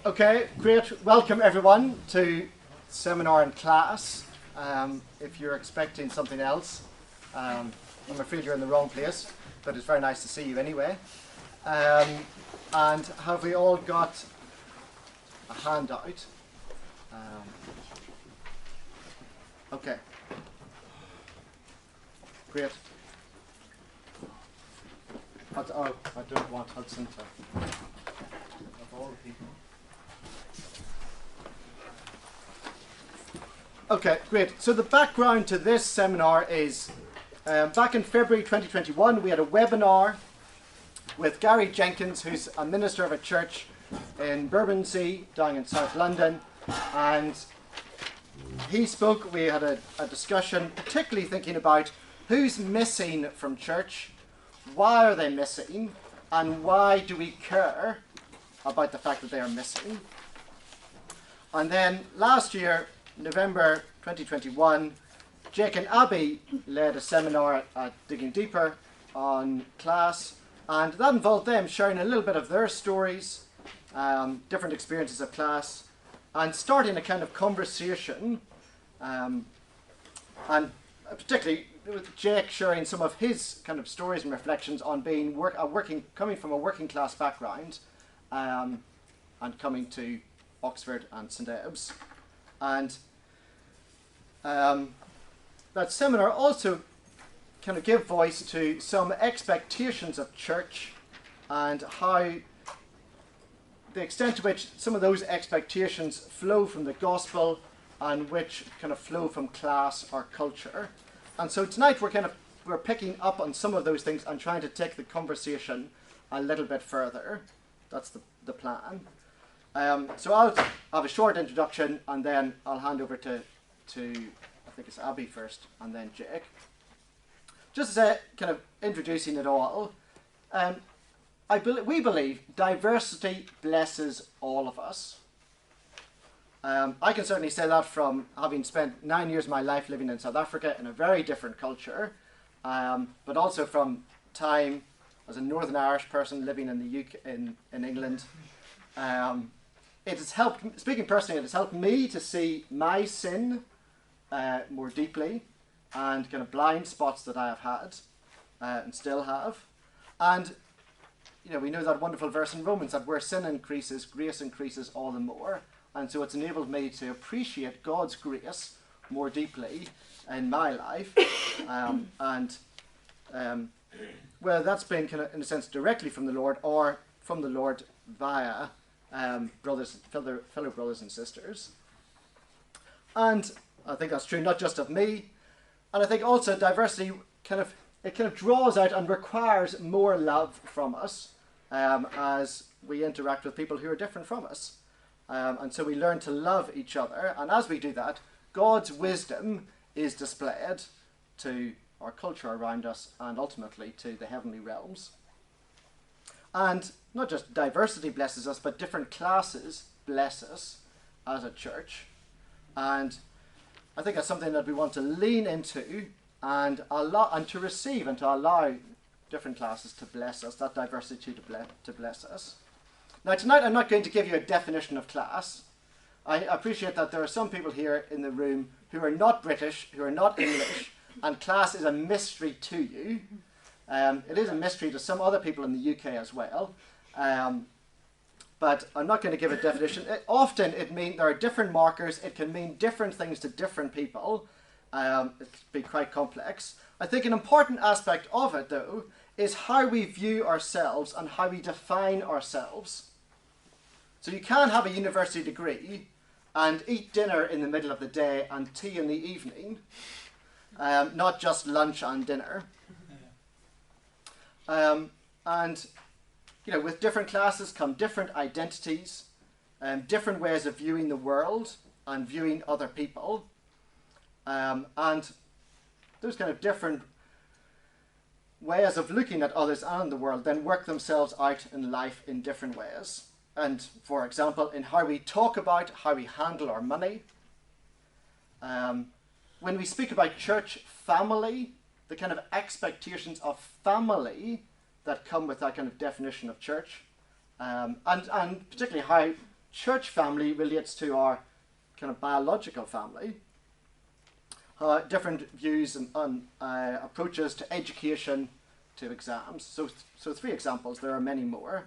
Okay, great. Welcome everyone to seminar and class. If you're expecting something else, I'm afraid you're in the wrong place, but it's very nice to see you anyway. And have we all got a handout? Okay. Great. Oh, I don't want Hudson to. Of all the people. Okay, great. So the background to this seminar is back in February 2021 we had a webinar with Gary Jenkins, who's a minister of a church in Bermondsey down in South London, and he spoke. We had a discussion particularly thinking about who's missing from church, why are they missing, and why do we care about the fact that they are missing. And then last year, November 2021, Jake and Abby led a seminar at Digging Deeper on class, and that involved them sharing a little bit of their stories, different experiences of class, and starting a kind of conversation, and particularly with Jake sharing some of his kind of stories and reflections on being coming from a working class background, and coming to Oxford and St Ebbe's. And that seminar also kind of gave voice to some expectations of church and how the extent to which some of those expectations flow from the gospel and which kind of flow from class or culture. And so tonight we're picking up on some of those things and trying to take the conversation a little bit further. That's the plan. So I'll have a short introduction and then I'll hand over to I think it's Abby first and then Jake. Just as a kind of introducing it all, we believe diversity blesses all of us. I can certainly say that from having spent 9 years of my life living in South Africa in a very different culture, but also from time as a Northern Irish person living in the UK, in England. It has helped, speaking personally, it has helped me to see my sin more deeply and kind of blind spots that I have had and still have. And you know, we know that wonderful verse in Romans that where sin increases, grace increases all the more. And so it's enabled me to appreciate God's grace more deeply in my life. Whether that's been kind of, in a sense, directly from the Lord or from the Lord via fellow brothers and sisters. And I think that's true not just of me, and I think also diversity kind of draws out and requires more love from us as we interact with people who are different from us. And so we learn to love each other, and as we do that, God's wisdom is displayed to our culture around us and ultimately to the heavenly realms. And not just diversity blesses us, but different classes bless us as a church. And I think that's something that we want to lean into and to receive and to allow different classes to bless us, that diversity to bless us. Now tonight I'm not going to give you a definition of class. I appreciate that there are some people here in the room who are not British, who are not English, and class is a mystery to you. It is a mystery to some other people in the UK as well. But I'm not going to give a definition. Often there are different markers. It can mean different things to different people. It can be quite complex. I think an important aspect of it, though, is how we view ourselves and how we define ourselves. So you can have a university degree and eat dinner in the middle of the day and tea in the evening, not just lunch and dinner. And you know, with different classes come different identities, different ways of viewing the world and viewing other people, and those kind of different ways of looking at others and the world then work themselves out in life in different ways. And for example, in how we talk about, how we handle our money. When we speak about church family, the kind of expectations of family that come with that kind of definition of church, and particularly how church family relates to our kind of biological family. Different views and approaches to education, to exams. So 3 examples, there are many more.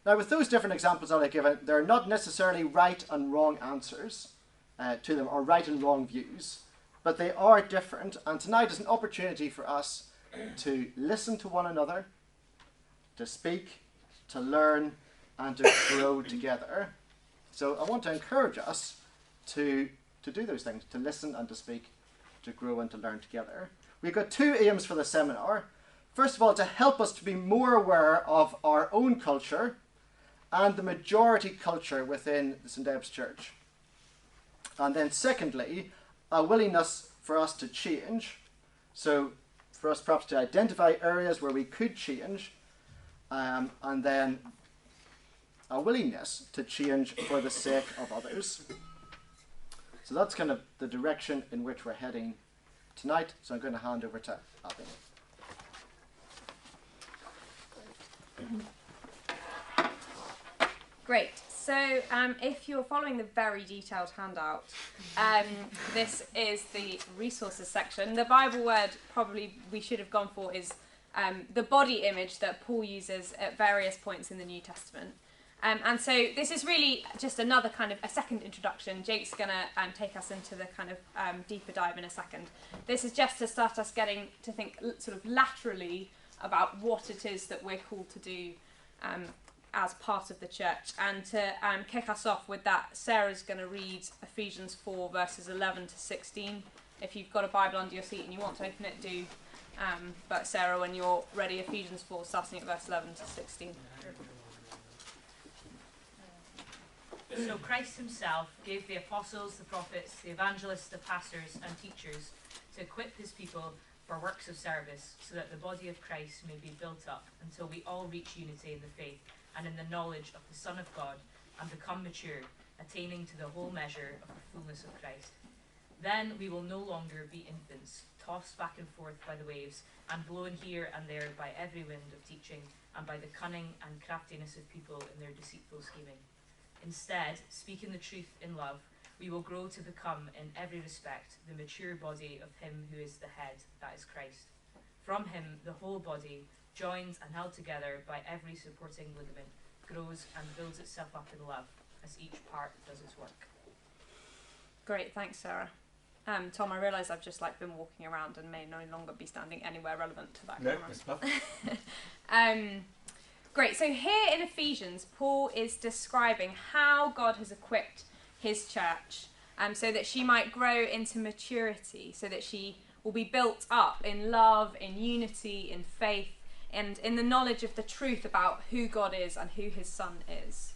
Now with those different examples that I give out, there are not necessarily right and wrong answers to them, or right and wrong views, but they are different, and tonight is an opportunity for us to listen to one another, to speak, to learn, and to grow together. So I want to encourage us to do those things, to listen and to speak, to grow and to learn together. We've got 2 aims for the seminar. First of all, to help us to be more aware of our own culture and the majority culture within the St. Ebbe's Church. And then secondly, a willingness for us to change. So for us perhaps to identify areas where we could change, and then a willingness to change for the sake of others. So that's kind of the direction in which we're heading tonight. So I'm going to hand over to Abby. Great. So if you're following the very detailed handout, this is the resources section. The Bible word probably we should have gone for is the body image that Paul uses at various points in the New Testament. And so this is really just another kind of a second introduction. Jake's going to take us into the kind of deeper dive in a second. This is just to start us getting to think sort of laterally about what it is that we're called to do as part of the church. And to kick us off with that, Sarah's going to read Ephesians 4 verses 11 to 16. If you've got a Bible under your seat and you want to open it, do. But Sarah, when you're ready, Ephesians 4 starting at verse 11 to 16. So Christ himself gave the apostles, the prophets, the evangelists, the pastors and teachers to equip his people for works of service, so that the body of Christ may be built up until we all reach unity in the faith and in the knowledge of the Son of God, and become mature, attaining to the whole measure of the fullness of Christ. Then we will no longer be infants, tossed back and forth by the waves, and blown here and there by every wind of teaching, and by the cunning and craftiness of people in their deceitful scheming. Instead, speaking the truth in love, we will grow to become, in every respect, the mature body of him who is the head, that is Christ. From him, the whole body, joined and held together by every supporting ligament, grows and builds itself up in love, as each part does its work. Great, thanks, Sarah. Tom, I realise I've just been walking around and may no longer be standing anywhere relevant to that. No, it's perfect. Great, so here in Ephesians, Paul is describing how God has equipped his church so that she might grow into maturity, so that she will be built up in love, in unity, in faith, and in the knowledge of the truth about who God is and who his Son is.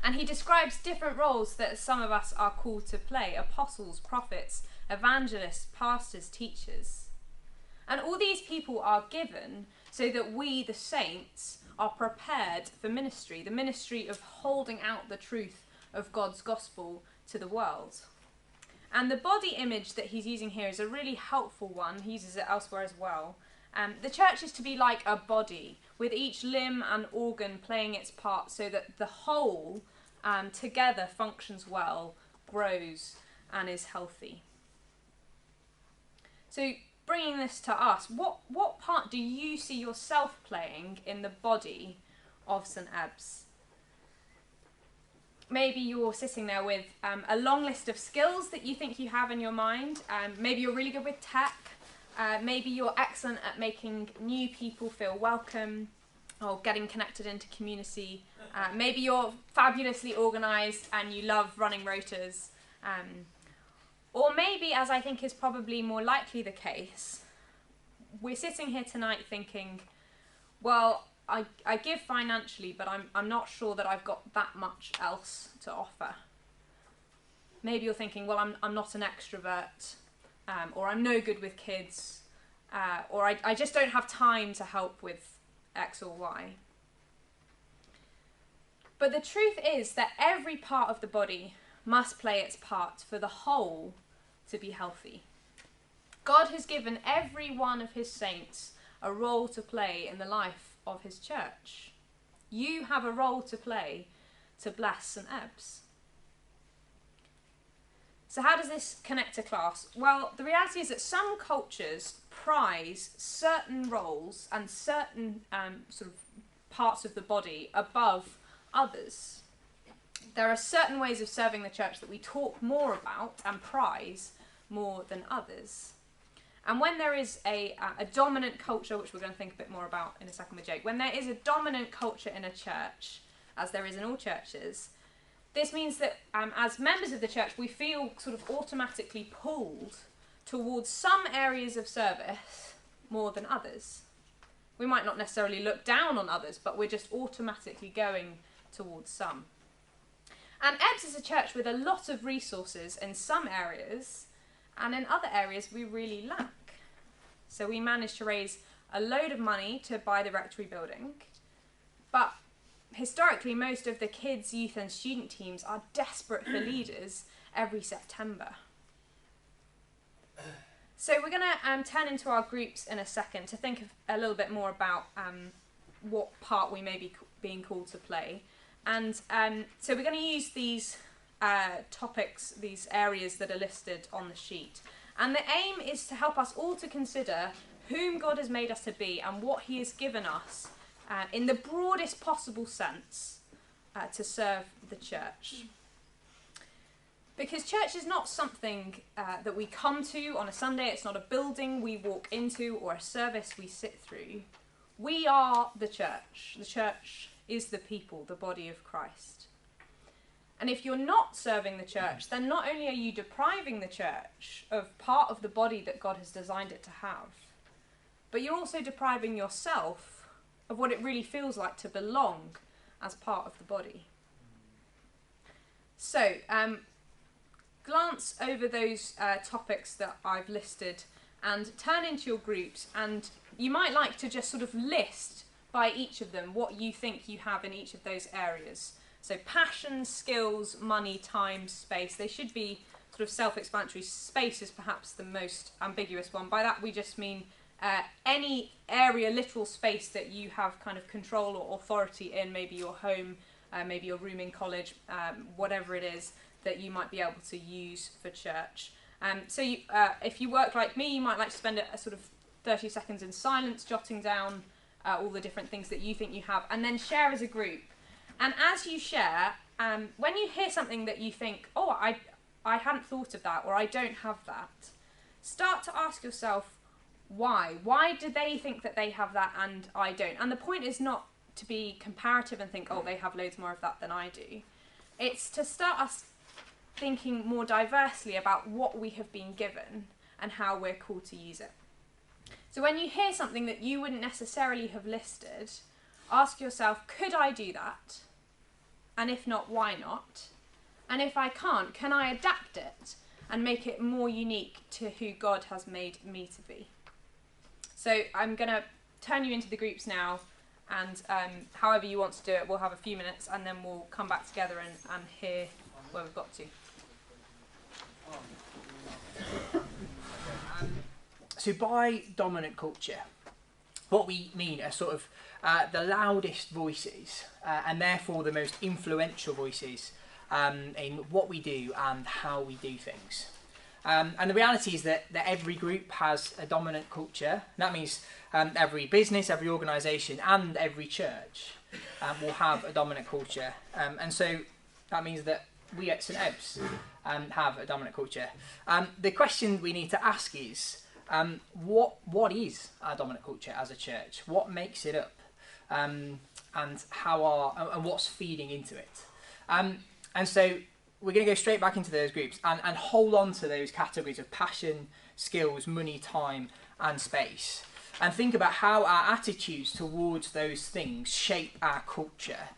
And he describes different roles that some of us are called to play: apostles, prophets, evangelists, pastors, teachers. And all these people are given so that we, the saints, are prepared for ministry, the ministry of holding out the truth of God's gospel to the world. And the body image that he's using here is a really helpful one. He uses it elsewhere as well. The church is to be like a body, with each limb and organ playing its part so that the whole together functions well, grows, and is healthy. So bringing this to us, what part do you see yourself playing in the body of St. Ebbe's? Maybe you're sitting there with a long list of skills that you think you have in your mind. Maybe you're really good with tech. Maybe you're excellent at making new people feel welcome or getting connected into community. Maybe you're fabulously organised and you love running rotas. Or maybe, as I think is probably more likely the case, we're sitting here tonight thinking, well, I give financially, but I'm not sure that I've got that much else to offer. Maybe you're thinking, well, I'm not an extrovert, or I'm no good with kids, or I just don't have time to help with X or Y. But the truth is that every part of the body must play its part for the whole to be healthy. God has given every one of his saints a role to play in the life of his church. You have a role to play to bless St Ebbs. So how does this connect to class? Well, the reality is that some cultures prize certain roles and certain sort of parts of the body above others. There are certain ways of serving the church that we talk more about and prize more than others. And when there is a dominant culture, which we're going to think a bit more about in a second with Jake, when there is a dominant culture in a church, as there is in all churches, this means that as members of the church, we feel sort of automatically pulled towards some areas of service more than others. We might not necessarily look down on others, but we're just automatically going towards some. And Ebbs is a church with a lot of resources in some areas, and in other areas we really lack. So we managed to raise a load of money to buy the rectory building, but historically most of the kids, youth and student teams are desperate for leaders every September. So we're going to turn into our groups in a second to think a little bit more about what part we may be being called to play. And so we're going to use these topics, these areas that are listed on the sheet. And the aim is to help us all to consider whom God has made us to be and what he has given us in the broadest possible sense to serve the church. Because church is not something that we come to on a Sunday, it's not a building we walk into or a service we sit through. We are the church. The church is the people, the body of Christ. And if you're not serving the church, then not only are you depriving the church of part of the body that God has designed it to have, but you're also depriving yourself of what it really feels like to belong as part of the body. So, glance over those topics that I've listed and turn into your groups, and you might like to just sort of list by each of them what you think you have in each of those areas. So passion, skills, money, time, space, they should be sort of self-explanatory. Space is perhaps the most ambiguous one. By that we just mean any area, literal space that you have kind of control or authority in, maybe your home, maybe your room in college, whatever it is that you might be able to use for church. So you, if you work like me, you might like to spend a sort of 30 seconds in silence, jotting down all the different things that you think you have, and then share as a group. And as you share, when you hear something that you think, oh, I hadn't thought of that, or I don't have that, start to ask yourself, why? Why do they think that they have that and I don't? And the point is not to be comparative and think, oh, they have loads more of that than I do. It's to start us thinking more diversely about what we have been given and how we're called to use it. So when you hear something that you wouldn't necessarily have listed, ask yourself, could I do that? And if not, why not? And if I can't, can I adapt it and make it more unique to who God has made me to be? So I'm going to turn you into the groups now, and however you want to do it, we'll have a few minutes and then we'll come back together and hear where we've got to. So by dominant culture, what we mean are sort of the loudest voices and therefore the most influential voices in what we do and how we do things. And the reality is that every group has a dominant culture. That means every business, every organisation and every church will have a dominant culture. And so that means that we at St Ebbs have a dominant culture. The question we need to ask is, what is our dominant culture as a church? What makes it up? And what's feeding into it? And so we're going to go straight back into those groups and hold on to those categories of passion, skills, money, time and space. And think about how our attitudes towards those things shape our culture.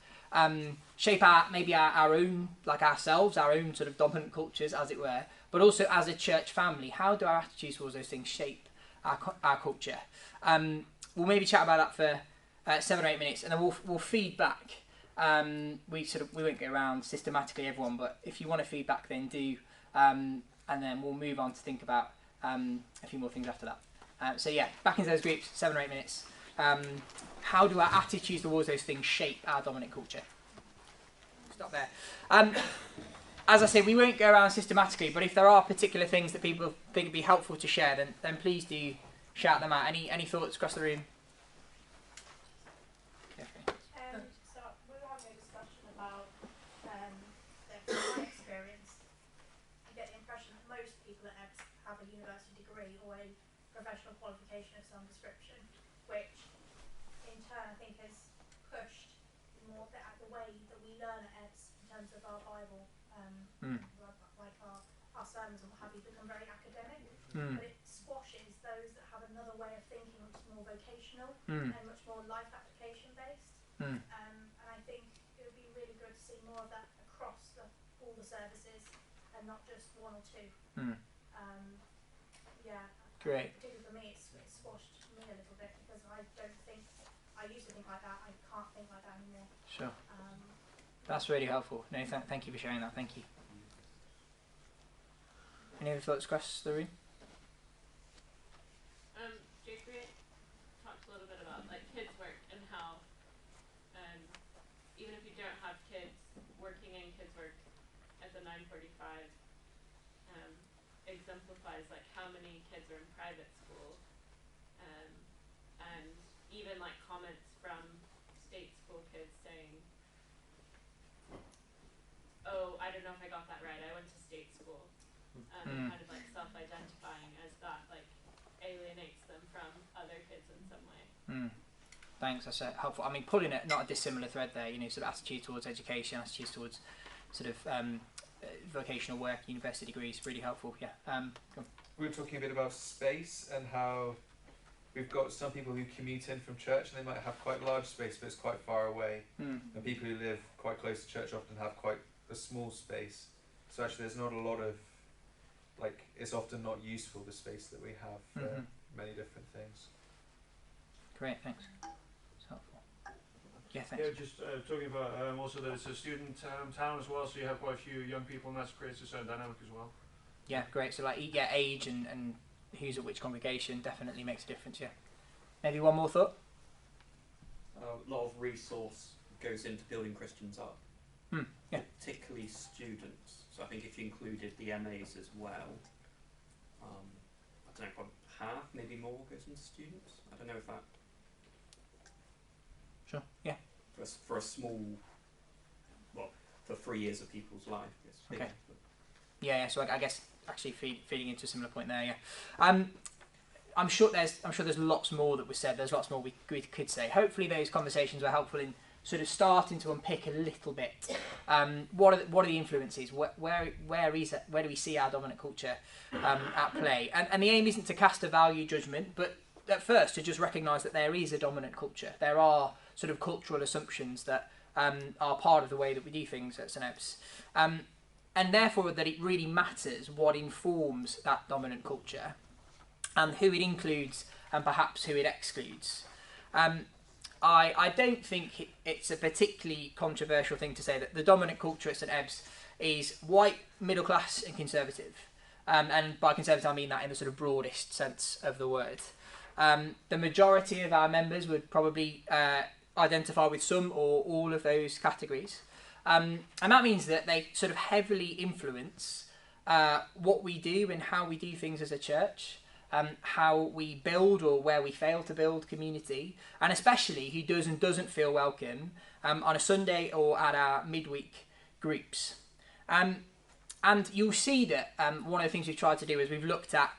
Shape our own, like ourselves, our own sort of dominant cultures, as it were, but also as a church family. How do our attitudes towards those things shape our culture? We'll maybe chat about that for 7 or 8 minutes, and then we'll feed back. We won't go around systematically everyone, but if you want to feed back, then do, and then we'll move on to think about a few more things after that. So yeah, back into those groups, 7 or 8 minutes. How do our attitudes towards those things shape our dominant culture? stop there. As I said, we won't go around systematically, but if there are particular things that people think would be helpful to share, then please do shout them out. Any thoughts across the room? So we were having a discussion about my experience. I get the impression that most people at EBS have a university degree or a professional qualification of some description, which in turn I think has pushed more the way that we learn at EBS in terms of our Bible, like our sermons and what have you, become very academic. But it squashes those that have another way of thinking, which is more vocational and much more life application based. And I think it would be really good to see more of that across all the services and not just one or two. Great. Particularly for me, it's squashed me a little bit because I used to think like that. I can't think like that anymore. Sure. That's really helpful. No, thank you for sharing that. Thank you. Any other thoughts across the room? Jeffrey talked a little bit about like kids work and how even if you don't have kids, working in kids work at the 9:45 exemplifies like how many kids are in private school, and even like comments from state school kids saying, "Oh, I don't know if I got that right. I went to state school." Kind of like self-identifying as that like alienates them from other kids in some way. Thanks, that's helpful. I mean, pulling it, not a dissimilar thread there, you know, sort of attitude towards education, attitudes towards sort of vocational work, university degrees, really helpful, yeah. Go on. We were talking a bit about space and how we've got some people who commute in from church and they might have quite large space but it's quite far away. And people who live quite close to church often have quite a small space. So actually there's not a lot of, like, it's often not useful, the space that we have for many different things. Great, thanks. It's helpful. Yeah, thanks. Yeah, just talking about also that it's a student town as well, so you have quite a few young people, and that creates a certain dynamic as well. Yeah, great. So like, yeah, age and who's at which congregation definitely makes a difference, yeah. Maybe one more thought? A lot of resource goes into building Christians up, yeah. particularly students. So I think if you included the MAs as well, I don't know, probably half, maybe more goes into students. I don't know if that... Sure, yeah. For a small, well, for 3 years of people's life. It's big, Okay. but Yeah, so I guess actually feeding into a similar point there, yeah. I'm sure there's lots more that was said. There's lots more we could say. Hopefully those conversations were helpful in sort of starting to unpick a little bit. What are the influences? Where do we see our dominant culture at play? And the aim isn't to cast a value judgment, but at first to just recognise that there is a dominant culture. There are sort of cultural assumptions that are part of the way that we do things at St Ebbe's. And therefore that it really matters what informs that dominant culture and who it includes and perhaps who it excludes. I don't think it's a particularly controversial thing to say that the dominant culture at St Ebbe's is white, middle class and conservative. And by conservative I mean that in the sort of broadest sense of the word. The majority of our members would probably identify with some or all of those categories. And that means that they sort of heavily influence what we do and how we do things as a church, how we build or where we fail to build community, and especially who does and doesn't feel welcome on a Sunday or at our midweek groups. And you'll see that one of the things we've tried to do is we've looked at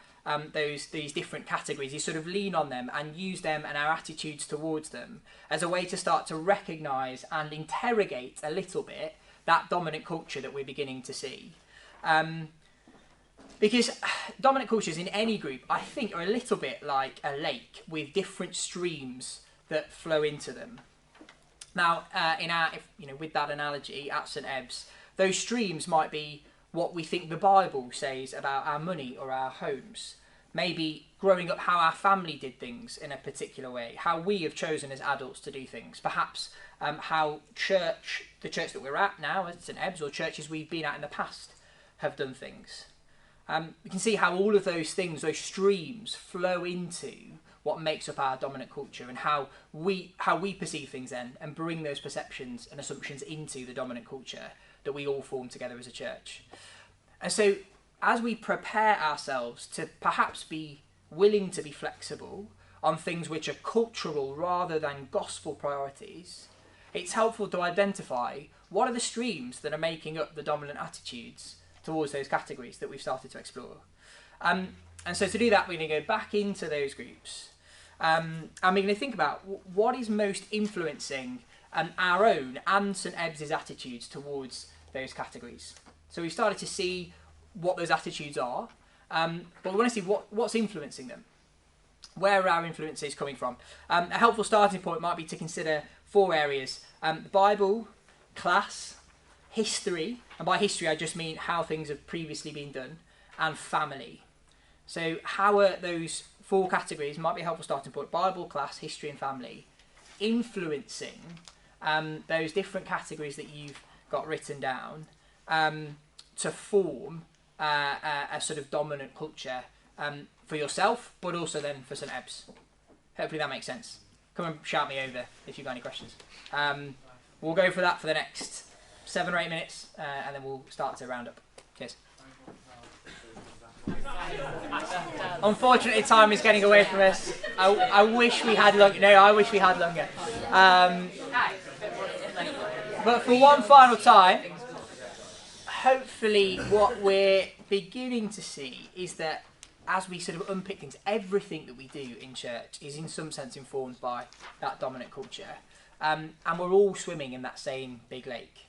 these different categories, you sort of lean on them and use them and our attitudes towards them as a way to start to recognise and interrogate a little bit that dominant culture that we're beginning to see. Because dominant cultures in any group, I think, are a little bit like a lake with different streams that flow into them. Now, with that analogy at St Ebbe's, those streams might be what we think the Bible says about our money or our homes. Maybe growing up how our family did things in a particular way, how we have chosen as adults to do things. Perhaps how the church that we're at now at St Ebbe's or churches we've been at in the past have done things. We can see how all of those things, those streams, flow into what makes up our dominant culture and how we perceive things then, and bring those perceptions and assumptions into the dominant culture that we all form together as a church. And so as we prepare ourselves to perhaps be willing to be flexible on things which are cultural rather than gospel priorities, it's helpful to identify what are the streams that are making up the dominant attitudes towards those categories that we've started to explore. And so to do that, we're going to go back into those groups. And we're going to think about what is most influencing our own and St Ebbs' attitudes towards those categories. So we've started to see what those attitudes are, but we want to see what's influencing them. Where are our influences coming from? A helpful starting point might be to consider 4 areas. The Bible, class, history, and by history I just mean how things have previously been done, and family. So how are those 4 categories, might be a helpful starting point, Bible, class, history and family, influencing those different categories that you've got written down to form a sort of dominant culture for yourself, but also then for St Ebbs. Hopefully that makes sense. Come and shout me over if you've got any questions. We'll go for that for the next 7 or 8 minutes, and then we'll start to round up. Cheers. Unfortunately, time is getting away from us. I wish we had longer. No, I wish we had longer. But for one final time, hopefully what we're beginning to see is that as we sort of unpick things, everything that we do in church is in some sense informed by that dominant culture. And we're all swimming in that same big lake.